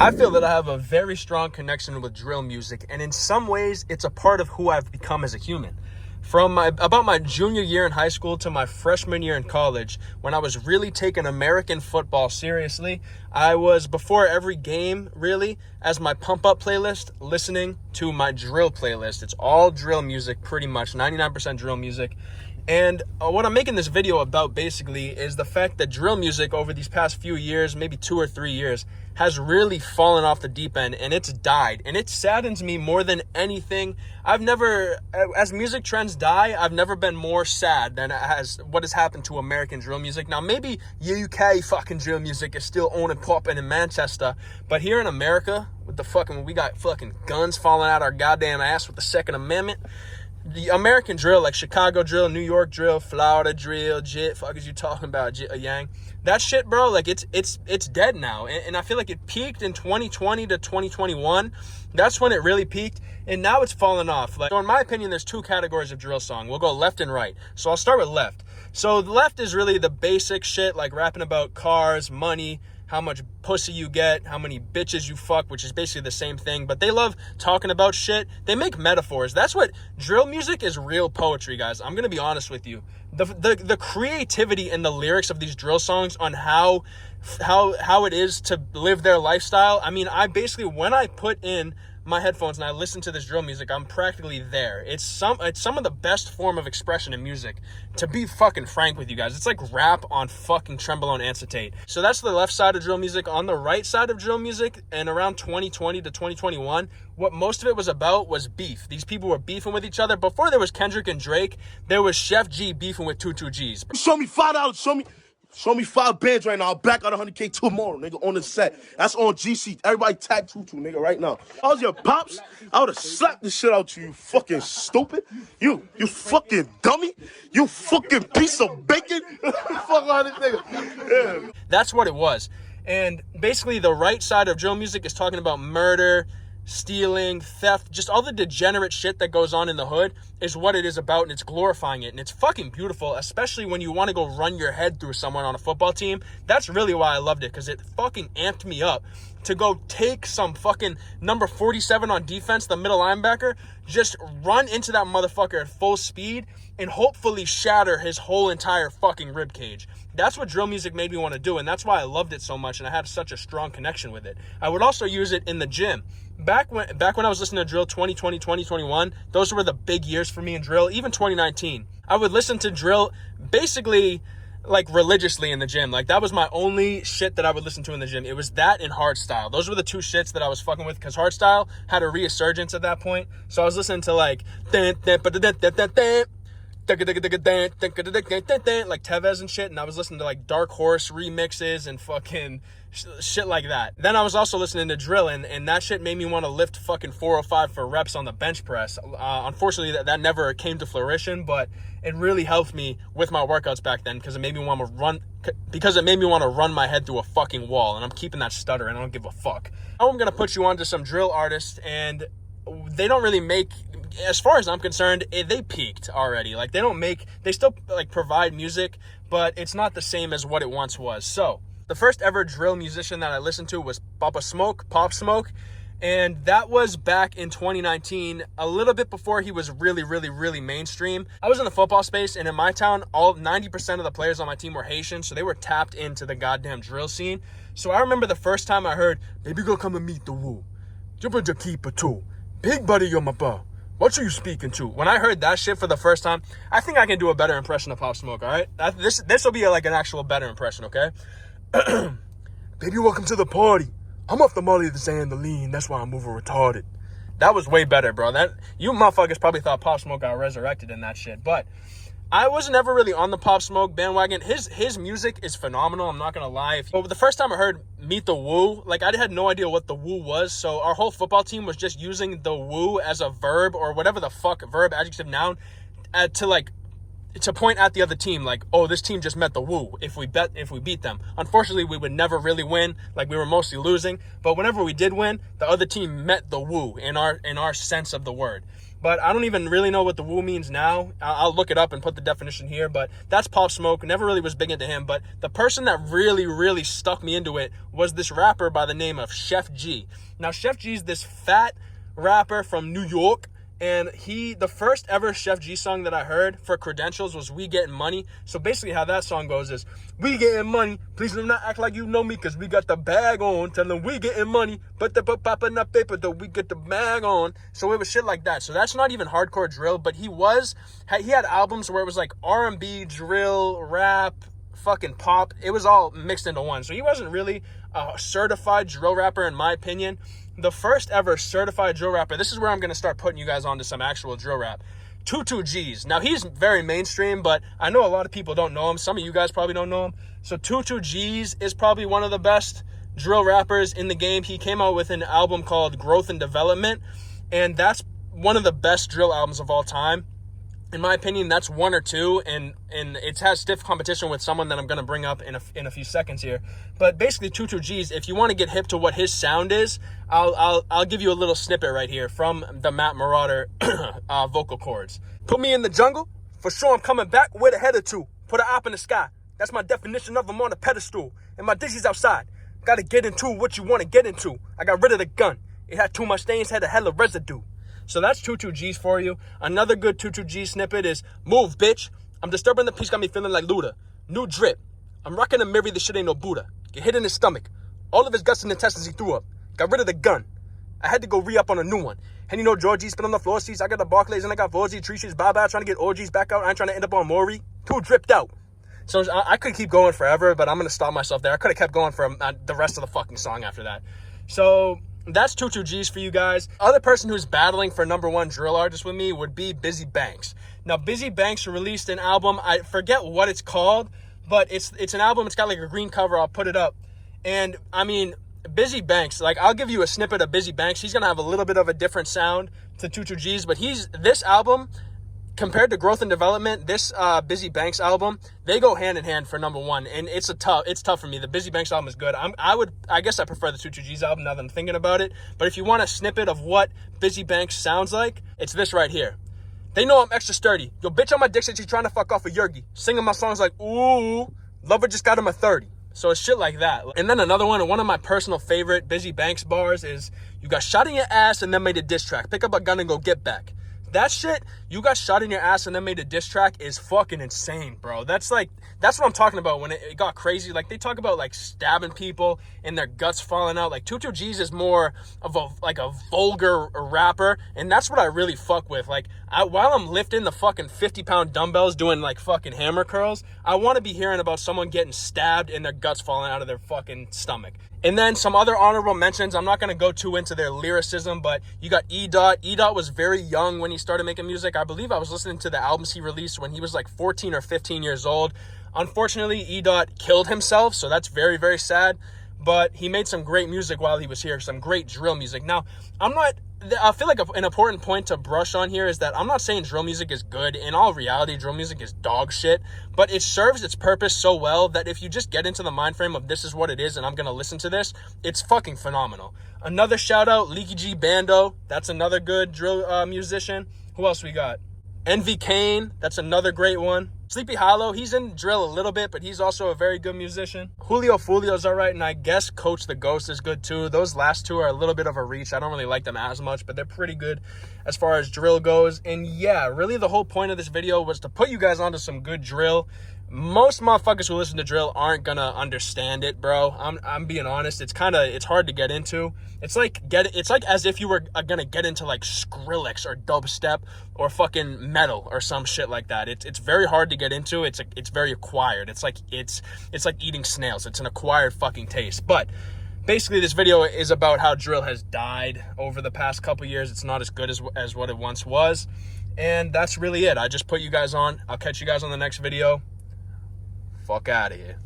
I feel that I have a very strong connection with drill music, and in some ways, it's a part of who I've become as a human. From about my junior year in high school to my freshman year in college, when I was really taking American football seriously, I was, before every game, really, as my pump-up playlist, listening to my drill playlist. It's all drill music, pretty much, 99% drill music. And what I'm making this video about basically is the fact that drill music over these past few years, maybe 2 or 3 years, has really fallen off the deep end, and it's died. And it saddens me more than anything. As music trends die, I've never been more sad than as what has happened to American drill music. Now, maybe UK fucking drill music is still on and popping in Manchester, but here in America, we got fucking guns falling out our goddamn ass with the Second Amendment. The American drill, like Chicago drill, New York drill, Florida drill, fuck is you talking about, Yang? That shit, bro, like it's dead now. And I feel like it peaked in 2020 to 2021. That's when it really peaked. And now it's fallen off. So in my opinion, there's 2 categories of drill song. We'll go left and right. So I'll start with left. So the left is really the basic shit, like rapping about cars, money, how much pussy you get, how many bitches you fuck, which is basically the same thing, but they love talking about shit. They make metaphors. That's what drill music is, real poetry, guys. I'm gonna be honest with you. The creativity in the lyrics of these drill songs on how it is to live their lifestyle. I mean, when I put in my headphones and I listen to this drill music, I'm practically there. It's some of the best form of expression in music, to be fucking frank with you guys. It's like rap on fucking tremolo and acetate. So that's the left side of drill music. On the right side of drill music, and around 2020 to 2021, what most of it was about was beef. These people were beefing with each other. Before there was Kendrick and Drake, there was Sheff G beefing with 22Gs. Show me $5, show me 5 bands right now. I'll back out 100K tomorrow, nigga, on the set. That's on GC. Everybody tag Tutu, nigga, right now. If I was your pops, I would have slapped the shit out you fucking stupid. You fucking dummy. You fucking piece of bacon. Fuck on this nigga. Yeah. That's what it was. And basically the right side of drill music is talking about murder, stealing, theft, just all the degenerate shit that goes on in the hood is what it is about, and it's glorifying it, and it's fucking beautiful, especially when you want to go run your head through someone on a football team. That's really why I loved it, because it fucking amped me up to go take some fucking number 47 on defense, the middle linebacker, just run into that motherfucker at full speed and hopefully shatter his whole entire fucking rib cage. That's what drill music made me want to do, and that's why I loved it so much, and I had such a strong connection with it. I would also use it in the gym. Back when I was listening to drill 2020, 2021, those were the big years for me in drill. Even 2019, I would listen to drill basically like religiously in the gym. Like that was my only shit that I would listen to in the gym. It was that and hardstyle. Those were the 2 shits that I was fucking with, because hardstyle had a resurgence at that point. So I was listening to like like Tevez and shit, and I was listening to like Dark Horse remixes and fucking shit like that. Then I was also listening to drill, and that shit made me want to lift fucking 405 for reps on the bench press. Unfortunately, that never came to fruition, but it really helped me with my workouts back then, because it made me want to run my head through a fucking wall, and I'm keeping that stutter, and I don't give a fuck. Now I'm gonna put you on to some drill artists, and they don't really make, as far as I'm concerned, they peaked already. Like they still like provide music, but it's not the same as what it once was. So the first ever drill musician that I listened to was Pop Smoke, and that was back in 2019, a little bit before he was really, really, really mainstream. I was in the football space, and in my town, 90% of the players on my team were Haitian, so they were tapped into the goddamn drill scene. So I remember the first time I heard, "Baby girl, come and meet the woo. Jump into keeper too. Big buddy, you're my bro. What are you speaking to?" When I heard that shit for the first time, I think I can do a better impression of Pop Smoke, all right? This will be like an actual better impression, okay? "Baby, welcome to the party. I'm off the molly, the sand, the lean. That's why I'm moving retarded." That was way better, bro. You motherfuckers probably thought Pop Smoke got resurrected in that shit, but I was never really on the Pop Smoke bandwagon. His music is phenomenal, I'm not gonna lie. But the first time I heard Meet the Woo, like I had no idea what the woo was, so our whole football team was just using the woo as a verb, or whatever the fuck, verb, adjective, noun, to point at the other team, like, oh, this team just met the woo if we beat them. Unfortunately, we would never really win, like we were mostly losing, but whenever we did win, the other team met the woo in our sense of the word. but I don't even really know what the woo means now. I'll look it up and put the definition here, but that's Pop Smoke. Never really was big into him, but the person that really stuck me into it was this rapper by the name of Sheff G. Now, Sheff G is this fat rapper from New York, and the first ever Sheff G song that I heard for credentials was We Getting Money. So basically how that song goes is, we getting money, please do not act like you know me, cause we got the bag on, tell them we getting money, but the popping up paper, though we get the bag on. So it was shit like that. So that's not even hardcore drill, but he had albums where it was like R&B, drill, rap, fucking pop. It was all mixed into one. So he wasn't really a certified drill rapper in my opinion. The first ever certified drill rapper, this is where I'm going to start putting you guys onto some actual drill rap. 22 G's. Now, he's very mainstream, but I know a lot of people don't know him. Some of you guys probably don't know him. So 22 G's is probably one of the best drill rappers in the game. He came out with an album called Growth and Development, and that's one of the best drill albums of all time. In my opinion, that's one or two, and it has stiff competition with someone that I'm going to bring up in a few seconds here. But basically, 22 G's, if you want to get hip to what his sound is, I'll give you a little snippet right here from the MattMarauder vocal cords. Put me in the jungle, for sure I'm coming back with a head or two. Put an op in the sky, that's my definition of I'm on a pedestal. And my Dizzy's outside, gotta get into what you want to get into. I got rid of the gun, it had too much stains, had a hella residue. So that's 22 G's for you. Another good 22 G snippet is, move, bitch. I'm disturbing the peace, got me feeling like Luda. New drip. I'm rocking a Mary, this shit ain't no Buddha. Get hit in his stomach. All of his guts and intestines he threw up. Got rid of the gun. I had to go re-up on a new one. And you know Georgie's been on the floor seats. I got the Barclays and I got Vorzy, Tree Sheets, Bye-Bye, trying to get orgies back out. I ain't trying to end up on Maury. Too dripped out. So I could keep going forever, but I'm going to stop myself there. I could have kept going for the rest of the fucking song after that. So that's 22 G's for you guys. Other person who's battling for #1 drill artist with me would be Bizzy Banks. Now, Bizzy Banks released an album. I forget what it's called, but it's an album. It's got like a green cover. I'll put it up. And I mean, Bizzy Banks, like I'll give you a snippet of Bizzy Banks. He's going to have a little bit of a different sound to 22 G's, but this album, compared to Growth and Development, this Bizzy Banks album, they go hand in hand for #1, and it's tough for me. The Bizzy Banks album is good. I guess I prefer the 22 G's album now that I'm thinking about it. But if you want a snippet of what Bizzy Banks sounds like, it's this right here. They know I'm extra sturdy. Yo, bitch on my dick said she trying to fuck off a Yergy. Singing my songs like, ooh, lover just got him a 30. So it's shit like that. And then another one of my personal favorite Bizzy Banks bars is, you got shot in your ass and then made a diss track. Pick up a gun and go get back. That shit, you got shot in your ass and then made a diss track, is fucking insane, bro. That's what I'm talking about when it got crazy. Like, they talk about, like, stabbing people and their guts falling out. Like, 22 G's is more of a vulgar rapper, and that's what I really fuck with. Like, while I'm lifting the fucking 50-pound dumbbells doing, like, fucking hammer curls, I want to be hearing about someone getting stabbed and their guts falling out of their fucking stomach. And then some other honorable mentions. I'm not going to go too into their lyricism, but you got E-Dot. E-Dot was very young when he started making music. I believe I was listening to the albums he released when he was like 14 or 15 years old. Unfortunately, E-Dot killed himself, so that's very, very sad. But he made some great music while he was here, some great drill music. Now, I feel like an important point to brush on here is that I'm not saying drill music is good. In all reality, drill music is dog shit, but it serves its purpose so well that if you just get into the mind frame of this is what it is and I'm going to listen to this, it's fucking phenomenal. Another shout out, Leaky G Bando. That's another good drill musician. Who else we got? Envy Kane. That's another great one. Sleepy Hollow, he's in drill a little bit, but he's also a very good musician. Julio Fulio's all right, and I guess Coach the Ghost is good too. Those last two are a little bit of a reach. I don't really like them as much, but they're pretty good as far as drill goes. And yeah, really the whole point of this video was to put you guys onto some good drill. Most motherfuckers who listen to drill aren't gonna understand it, bro. I'm being honest. It's hard to get into. It's like as if you were gonna get into like Skrillex or dubstep or fucking metal or some shit like that. It's very hard to get into. It's very acquired. It's like eating snails. It's an acquired fucking taste. But basically, this video is about how drill has died over the past couple years. It's not as good as what it once was. And that's really it. I just put you guys on. I'll catch you guys on the next video. Fuck out of here.